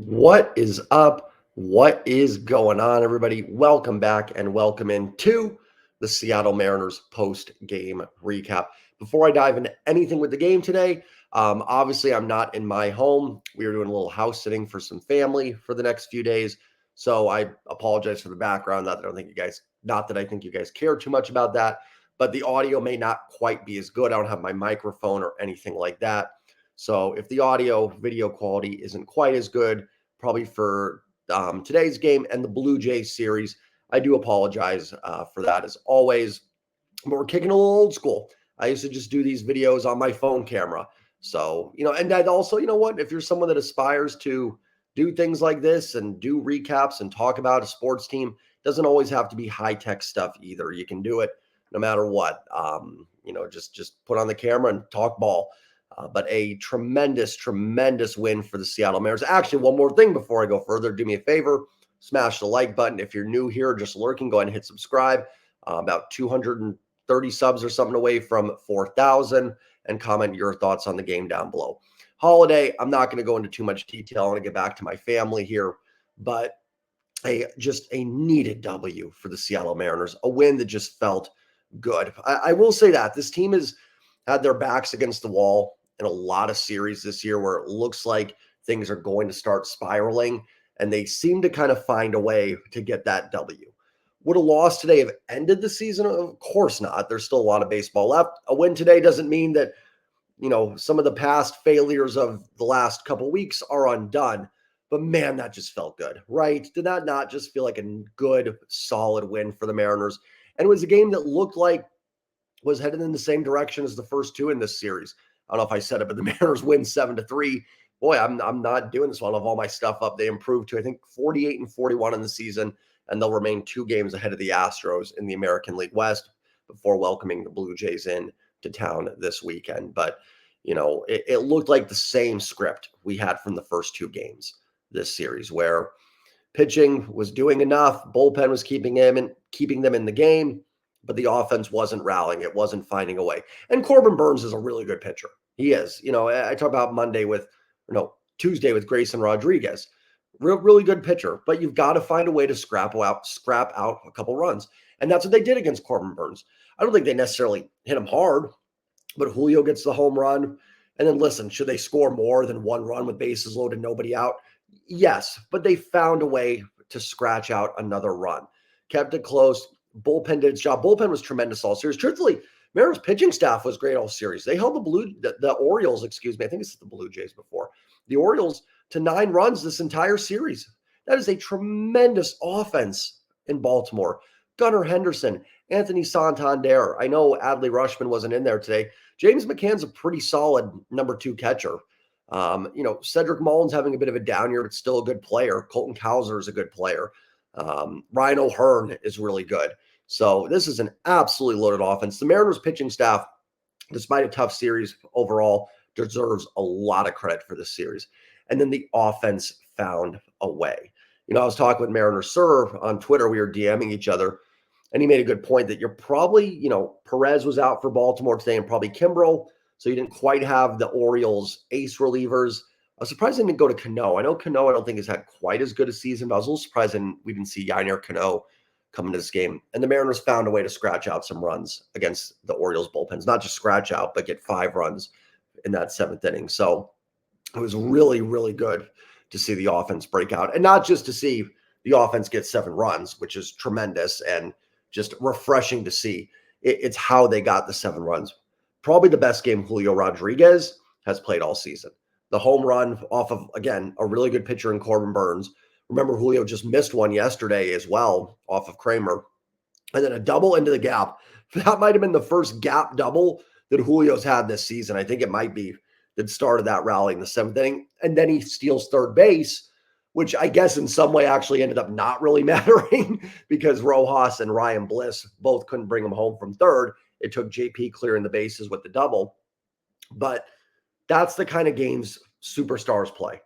What is up? What is going on, everybody? Welcome back and welcome into the Seattle Mariners post game recap. Before I dive into anything with the game today, obviously I'm not in my home. We are doing a little house sitting for some family for the next few days. So I apologize for the background. Not that I think you guys care too much about that, but the audio may not quite be as good. I don't have my microphone or anything like that. So if the audio video quality isn't quite as good, probably for today's game and the Blue Jays series, I do apologize for that as always. But we're kicking a little old school. I used to just do these videos on my phone camera. So, and that also, if you're someone that aspires to do things like this and do recaps and talk about a sports team, doesn't always have to be high tech stuff either. You can do it no matter what. Just put on the camera and talk ball. But a tremendous, tremendous win for the Seattle Mariners. Actually, one more thing before I go further. Do me a favor, smash the like button. If you're new here, just lurking, go ahead and hit subscribe. About 230 subs or something away from 4,000, and comment your thoughts on the game down below. Holiday, I'm not going to go into too much detail. I want to get back to my family here, but just a needed W for the Seattle Mariners, a win that just felt good. I will say that this team has had their backs against the wall in a lot of series this year where it looks like things are going to start spiraling, and they seem to kind of find a way to get that W. Would a loss today have ended the season? Of course not. There's still a lot of baseball left. A win today doesn't mean that, some of the past failures of the last couple of weeks are undone. But man, that just felt good, right? Did that not just feel like a good, solid win for the Mariners? And it was a game that looked like was headed in the same direction as the first two in this series. I don't know if I said it, but the Mariners win 7-3. Boy, I'm not doing this one. I have all my stuff up. They improved to, I think, 48 and 41 in the season, and they'll remain 2 games ahead of the Astros in the American League West before welcoming the Blue Jays in to town this weekend. But, it looked like the same script we had from the first 2 games this series, where pitching was doing enough, bullpen was keeping them in the game, but the offense wasn't rallying. It wasn't finding a way. And Corbin Burnes is a really good pitcher. He is. I talk about Tuesday with Grayson Rodriguez. Really good pitcher, but you've got to find a way to scrap out a couple runs. And that's what they did against Corbin Burnes. I don't think they necessarily hit him hard, but Julio gets the home run. And then listen, should they score more than 1 run with bases loaded, nobody out? Yes, but they found a way to scratch out another run. Kept it close. Bullpen did its job. Bullpen was tremendous all series. Truthfully, Mariners pitching staff was great all series. They held the Orioles, excuse me. I think it's the Blue Jays before. The Orioles to 9 runs this entire series. That is a tremendous offense in Baltimore. Gunnar Henderson, Anthony Santander. I know Adley Rutschman wasn't in there today. James McCann's a pretty solid number 2 catcher. Cedric Mullins having a bit of a down year, but still a good player. Colton Cowser is a good player. Ryan O'Hearn is really good. So this is an absolutely loaded offense. The Mariners pitching staff, despite a tough series overall, deserves a lot of credit for this series. And then the offense found a way. I was talking with Mariner Sir on Twitter. We were DMing each other, and he made a good point that you're probably, Perez was out for Baltimore today and probably Kimbrel. So you didn't quite have the Orioles ace relievers. I was surprised they didn't go to Cano. I know Cano, I don't think has had quite as good a season, but I was a little surprised we didn't see Yainer Cano come into this game. And the Mariners found a way to scratch out some runs against the Orioles bullpens. Not just scratch out, but get 5 runs in that 7th inning. So it was really, really good to see the offense break out. And not just to see the offense get 7 runs, which is tremendous and just refreshing to see. It's how they got the 7 runs. Probably the best game Julio Rodriguez has played all season. The home run off of, again, a really good pitcher in Corbin Burnes. Remember, Julio just missed one yesterday as well off of Kramer. And then a double into the gap. That might have been the first gap double that Julio's had this season. I think it might be that started that rally in the 7th inning. And then he steals third base, which I guess in some way actually ended up not really mattering because Rojas and Ryan Bliss both couldn't bring him home from third. It took JP clearing the bases with the double. But that's the kind of games superstars play.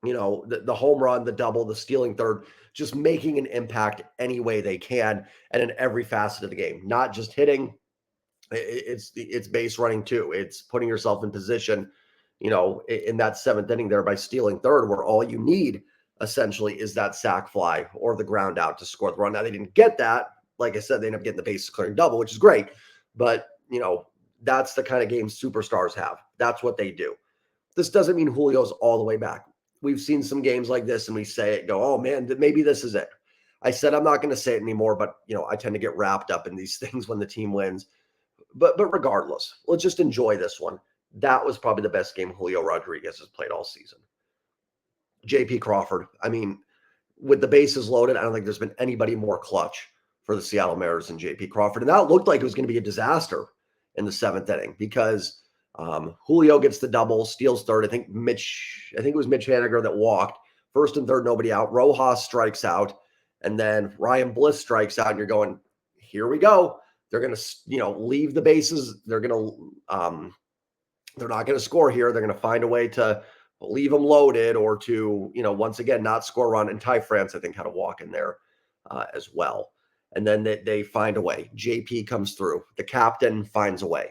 The home run, the double, the stealing third, just making an impact any way they can and in every facet of the game. Not just hitting, it's base running too. It's putting yourself in position, in that seventh inning there by stealing third, where all you need essentially is that sac fly or the ground out to score the run. Now, they didn't get that. Like I said, they ended up getting the bases clearing double, which is great. But, that's the kind of game superstars have. That's what they do. This doesn't mean Julio's all the way back. We've seen some games like this and we say it, go, oh man, maybe this is it. I said I'm not going to say it anymore, but I tend to get wrapped up in these things when the team wins. But regardless, let's just enjoy this one. That was probably the best game Julio Rodriguez has played all season. JP Crawford, I mean, with the bases loaded, I don't think there's been anybody more clutch for the Seattle Mariners than JP Crawford. And that looked like it was going to be a disaster in the seventh inning because Julio gets the double, steals third. I think it was Mitch Haniger that walked. First and third, nobody out. Rojas strikes out. And then Ryan Bliss strikes out. And you're going, here we go. They're going to, leave the bases. They're not going to score here. They're going to find a way to leave them loaded or to, once again, not score a run. And Ty France, I think, had a walk in there as well. And then they find a way. JP comes through. The captain finds a way.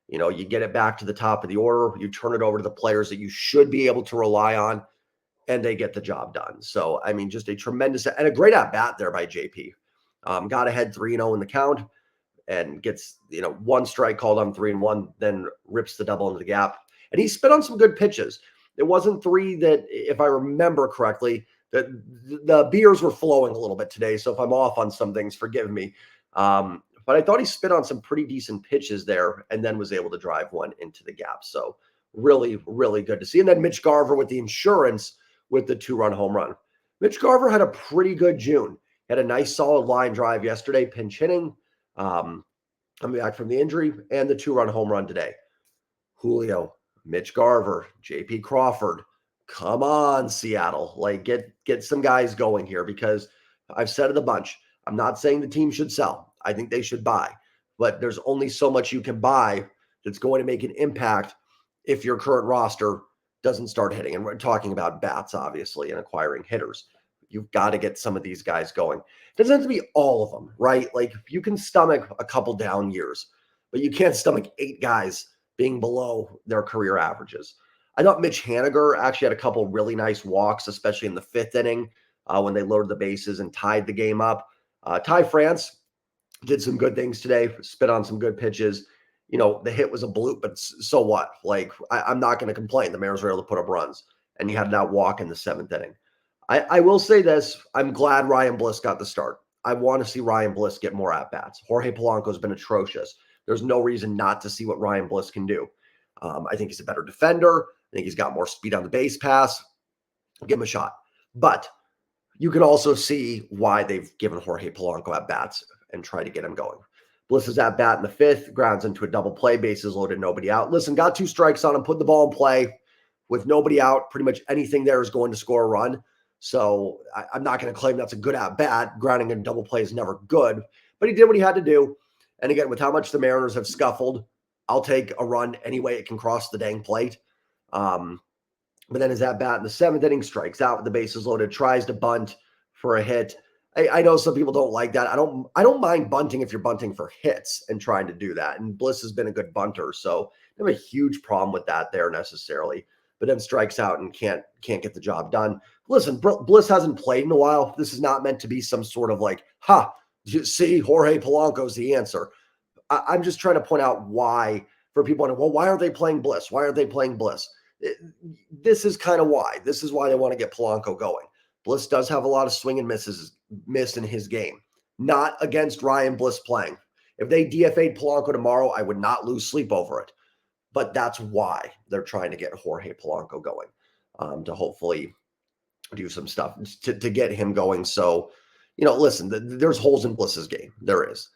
You get it back to the top of the order. You turn it over to the players that you should be able to rely on, and they get the job done. So, I mean, just a tremendous and a great at-bat there by JP. Got ahead 3-0 in the count and gets, one strike called on 3-1, then rips the double into the gap. And he spit on some good pitches. It wasn't three that, if I remember correctly, that the beers were flowing a little bit today. So if I'm off on some things, forgive me. But I thought he spit on some pretty decent pitches there and then was able to drive one into the gap. So really, really good to see. And then Mitch Garver with the insurance with the 2-run home run. Mitch Garver had a pretty good June. Had a nice solid line drive yesterday, pinch hitting, coming back from the injury, and the 2-run home run today. Julio, Mitch Garver, JP Crawford. Come on, Seattle. Like, get some guys going here, because I've said it a bunch. I'm not saying the team should sell. I think they should buy. But there's only so much you can buy that's going to make an impact if your current roster doesn't start hitting. And we're talking about bats, obviously, and acquiring hitters. You've got to get some of these guys going. It doesn't have to be all of them, right? Like, you can stomach a couple down years, but you can't stomach 8 guys being below their career averages. I thought Mitch Haniger actually had a couple really nice walks, especially in the 5th inning when they loaded the bases and tied the game up. Ty France did some good things today, spit on some good pitches. The hit was a bloop, but so what? Like, I'm not going to complain. The Mariners were able to put up runs, and he had that walk in the 7th inning. I will say this. I'm glad Ryan Bliss got the start. I want to see Ryan Bliss get more at-bats. Jorge Polanco's been atrocious. There's no reason not to see what Ryan Bliss can do. I think he's a better defender. I think he's got more speed on the base pass. Give him a shot. But you can also see why they've given Jorge Polanco at-bats and tried to get him going. Bliss is at-bat in the 5th, grounds into a double play, bases loaded, nobody out. Listen, got 2 strikes on him, put the ball in play. With nobody out, pretty much anything there is going to score a run. So I'm not going to claim that's a good at-bat. Grounding in double play is never good. But he did what he had to do. And again, with how much the Mariners have scuffled, I'll take a run any way it can cross the dang plate. But then his at-bat in the 7th inning, strikes out with the bases loaded, tries to bunt for a hit. I know some people don't like that. I don't mind bunting if you're bunting for hits and trying to do that. And Bliss has been a good bunter, so I have a huge problem with that there necessarily. But then strikes out and can't get the job done. Listen, Bliss hasn't played in a while. This is not meant to be some sort of like, see, Jorge Polanco's the answer. I'm just trying to point out why, for people wondering, well, why aren't they playing Bliss? Why aren't they playing Bliss? This is kind of why. This is why they want to get Polanco going. Bliss does have a lot of swing and miss in his game. Not against Ryan Bliss playing. If they DFA'd Polanco tomorrow, I would not lose sleep over it. But that's why they're trying to get Jorge Polanco going, to hopefully do some stuff to get him going. So, listen, there's holes in Bliss's game. There is.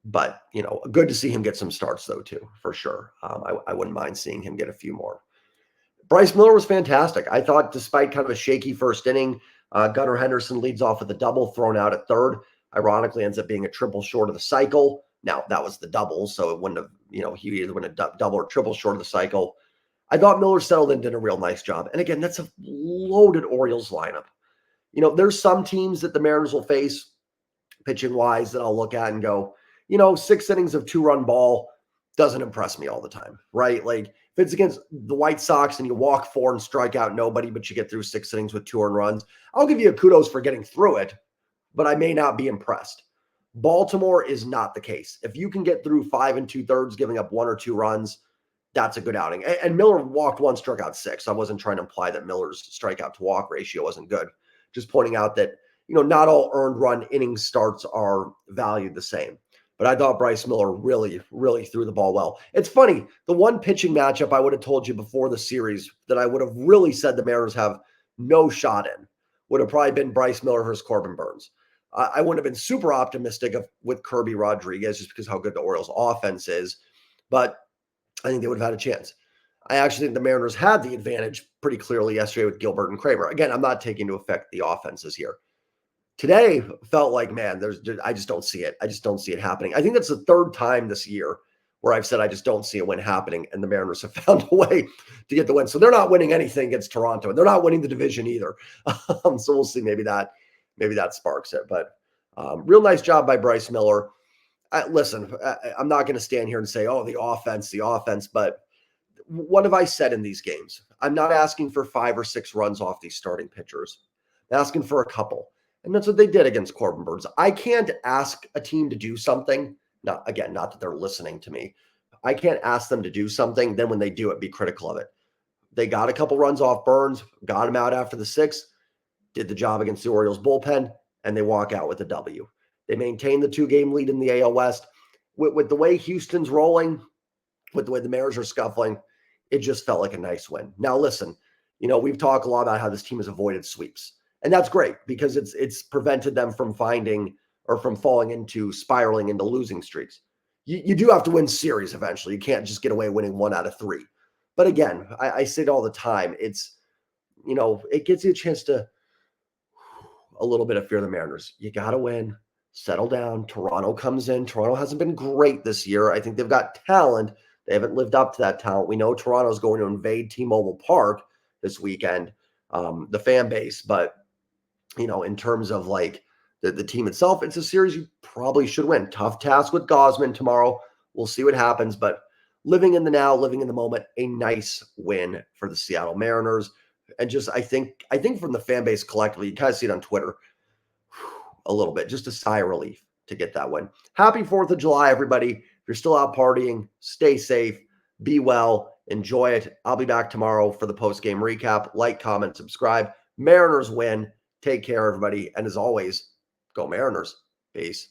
But, good to see him get some starts, though, too, for sure. I wouldn't mind seeing him get a few more. Bryce Miller was fantastic. I thought, despite kind of a shaky first inning, Gunnar Henderson leads off with a double thrown out at third. Ironically, ends up being a triple short of the cycle. Now, that was the double, so it wouldn't have, he either went a double or triple short of the cycle. I thought Miller settled in, did a real nice job. And again, that's a loaded Orioles lineup. There's some teams that the Mariners will face pitching-wise that I'll look at and go, 6 innings of 2-run ball doesn't impress me all the time, right? Like, If it's against the White Sox and you walk 4 and strike out nobody, but you get through 6 innings with 2 earned runs, I'll give you a kudos for getting through it, but I may not be impressed. Baltimore is not the case. If you can get through 5 2/3, giving up 1 or 2 runs, that's a good outing. And Miller walked 1, struck out 6. I wasn't trying to imply that Miller's strikeout to walk ratio wasn't good. Just pointing out that, not all earned run inning starts are valued the same. But I thought Bryce Miller really, really threw the ball well. It's funny. The one pitching matchup I would have told you before the series that I would have really said the Mariners have no shot in would have probably been Bryce Miller versus Corbin Burnes. I wouldn't have been super optimistic with Kirby Rodriguez just because how good the Orioles offense is. But I think they would have had a chance. I actually think the Mariners had the advantage pretty clearly yesterday with Gilbert and Kramer. Again, I'm not taking into effect the offenses here. Today felt like, man, I just don't see it. I just don't see it happening. I think that's the third time this year where I've said I just don't see a win happening, and the Mariners have found a way to get the win. So they're not winning anything against Toronto, and they're not winning the division either. So we'll see. Maybe that sparks it. But real nice job by Bryce Miller. Listen, I'm not going to stand here and say, oh, the offense, but what have I said in these games? I'm not asking for 5 or 6 runs off these starting pitchers. I'm asking for a couple. And that's what they did against Corbin Burnes. I can't ask a team to do something. Not that they're listening to me. I can't ask them to do something. Then when they do it, be critical of it. They got a couple runs off Burnes, got him out after the 6th, did the job against the Orioles bullpen, and they walk out with a W. They maintain the 2-game lead in the AL West. With the way Houston's rolling, with the way the Mariners are scuffling, it just felt like a nice win. Now, listen, we've talked a lot about how this team has avoided sweeps. And that's great because it's prevented them from falling into spiraling into losing streaks. You do have to win series eventually. You can't just get away winning 1 out of 3. But again, I say it all the time. It's, it gives you a chance to a little bit of fear of the Mariners. You got to win. Settle down. Toronto comes in. Toronto hasn't been great this year. I think they've got talent. They haven't lived up to that talent. We know Toronto's going to invade T-Mobile Park this weekend, the fan base. But, in terms of like the team itself, it's a series you probably should win. Tough task with Gosman tomorrow. We'll see what happens. But living in the now, living in the moment, a nice win for the Seattle Mariners. And just, I think from the fan base collectively, you kind of see it on Twitter a little bit, just a sigh of relief to get that win. Happy 4th of July, everybody. If you're still out partying, stay safe, be well, enjoy it. I'll be back tomorrow for the post-game recap. Like, comment, subscribe. Mariners win. Take care, everybody. And as always, go Mariners. Peace.